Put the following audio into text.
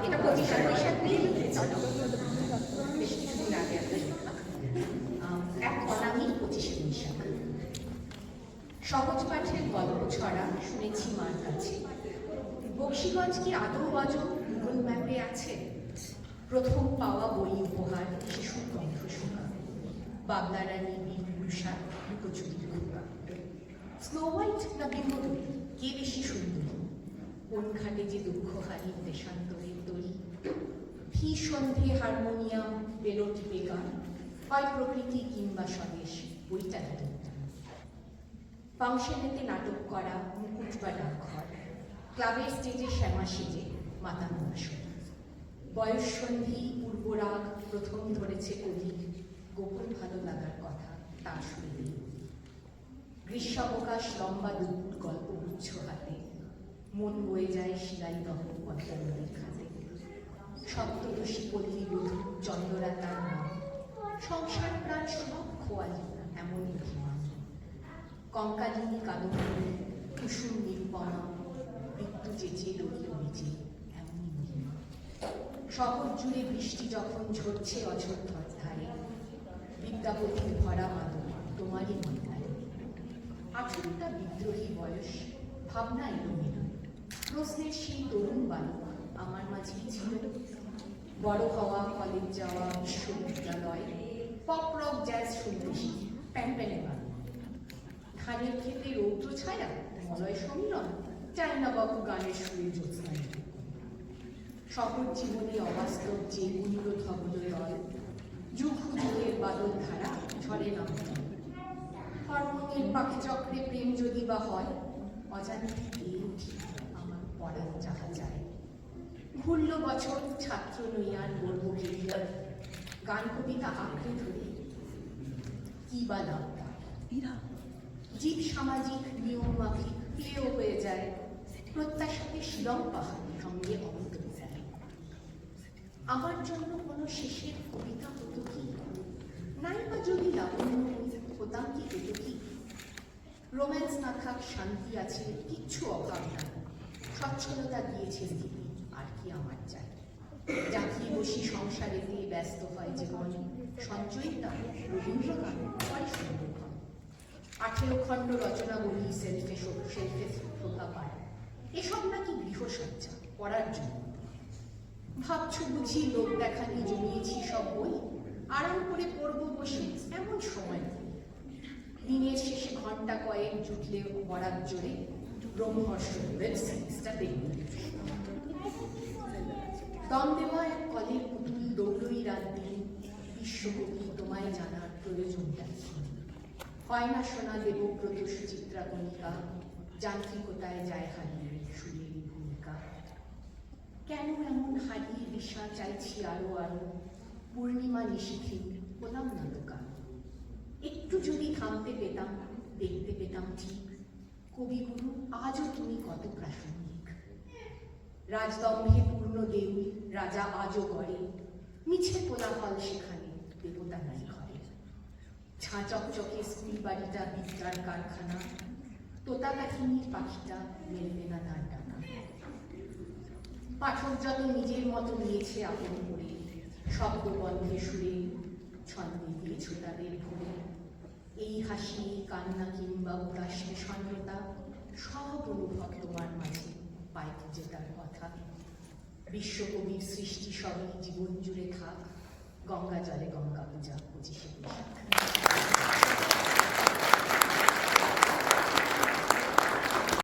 এটা বৈশাখ বেশ কিছুদিন আগে একটা লেখা। এক অনামিক 25শে বৈশাখ। সহজ পাঠের গল্প ছড়া শুনেছি মার কাছে। বক্সিগঞ্জ কি আদৌ আজও গুগল ম্যাপে আছে? প্রথম পাওয়া বই উপহার শিশুর কণ্ঠ শোনা, বাবলা রানী বীর পুরুষা লুকোচুরির ঘোড়া। স্নো হোয়াইট না বিনোদনী, কে বেশি সুন্দর? কোন ঘাটে যে দুঃখহারী দেশান্তরের তরি? ফি সন্ধে হারমোনিয়াম বেরোটিপে গান, হয় প্রকৃতি কিংবা স্বদেশ বইটা ফাংশনেতে নাটক করা, মুকুট বা ডাকঘর, ক্লাবের স্টেজে শ্যামা সেজে মাতানো আসর। বয়ঃসন্ধি পূর্বরাগ প্রথম ধরেছে কলি, গোপন ভালো লাগার কথা তার শুনবে। গ্রীষ্মাবকাশ লম্বা দুপুর গল্পগুচ্ছ হাতে, মন বয়ে যায় শিলাইদহ পদ্মা নদীর খাতে। সপ্তদশী পল্লী বধূ চন্দ্রা তার নাম, সংসার প্রাণ সব খোয়ালি এমনই অভিমান। কঙ্কালিনী কাদম্বরী কুসুম নিরূপমা, মৃত্যু চেঁচে রইল নিচে এমনই মহিমা। শহর জুড়ে বৃষ্টি যখন ঝরছে অযোধ্যার ধারে, বিদ্যাপতির ভরা মাদক তোমারই মন্দারে। 18টা বিদ্রোহী বয়স, ভাবনা এলোমেলো, প্রশ্নের সেই তরুণ বালক আমার মাঝেই ছিল। বড় হওয়া, কলেজ যাওয়া, বিশ্ববিদ্যালয়, পপ রক জ্যাজ শুনতে শিখি প্যানপ্যানে বান। ধানের ক্ষেতে রৌদ্র ছায়া, মলয় সম্মিলন, চায়না বাবু গানের সুরে জ্যোৎস্নায়। শহর জীবনে অবাস্তব যে উন্নত ধবল, যুগ যুগের বাদল ধারা ঝরে নাম। হরমোনের পাখি চক্রে প্রেম যদি বা হয়, অজান্তে দিয়ে উঠি আমার পড়ার যাহা যায়। ঘুরল বছর ছাত্র নইয়ার গর্ব কেরিয়ার, গান কবিতা আঁকড়ে ধরে কি বা লাভ। জীব সামাজিক নিয়ম মাফিক প্রিয় হয়ে যায়, প্রত্যাশাকে শিলং পাহাড় সঙ্গে অমৃত যায়। আমার জন্য কোনো শেষের কবিতা হতো কি, নাই বা যদি লাবণ্য হতাম কি পেত কি? রোম্যান্স না থাক শান্তি আছে, কিচ্ছু অভাব নাই, সচ্ছলতা দিয়েছে দিদি আর কি আমার চাই। জাঁকিয়ে বসি সংসারেতে ব্যস্ত হয় জীবন, সঞ্চয়িতা রবীন্দ্রনাথ হয় সুন্দরক্ষণ। 18 খণ্ড রচনা বলি সেলফে শোভা পায়, এসব নাকি গৃহসজ্জা পড়ার জন্য। ভাবছ বুঝি লোক দেখানি জমিয়েছি সব বই, আরাম করে পড়বো বসে এমন সময় নেই। দিনের শেষে ঘন্টা কয়েক জুটলে পড়ার জোরে ব্রহ্মর্ষ ওয়েব সিরিজটা দেখবে। দম দেওয়া এক কলের পুতুল দৌড়ই রাত দিন, বিশ্বকবি তোমায় জানার প্রয়োজনটা কি? হয় না শোনা দেবব্রত সুচিত্রা কণিকা, যান্ত্রিকতায় যায় হারিয়ে সুরের ভূমিকা। কেন এমন হারিয়ে দিশা চাইছি আরো আরো, পূর্ণিমা নিশিথিন হলাম না দোকান। একটু যদি থামতে পেতাম, দেখতে পেতাম ঠিক কবিগুরু আজও তুমি কত প্রাসঙ্গিক। রাজদম্ভে পূর্ণ দেউল রাজা আজও গড়ে, মিছে কোলাহল সেখানে দেবতা নাই ঘরে। ঝাঁচকচকে স্কুল বাড়িটা বিদ্যার কারখানা, তোতা কাঠিনীর পাখিটা মেলবে না তার ডানা। পাঠক যত নিজের মতো নিয়েছে আপন করে, শব্দ বন্ধে সুরে ছন্দে দিয়েছ তাদের ভরে। এই হাসি কান্না কিংবা উদাস বিষণ্ণতা সব অনুভব তোমার মাঝে পায় খুঁজে তার কথা। বিশ্বকবির সৃষ্টি সবই জীবন জুড়ে থাক, গঙ্গা জলে গঙ্গা পূজা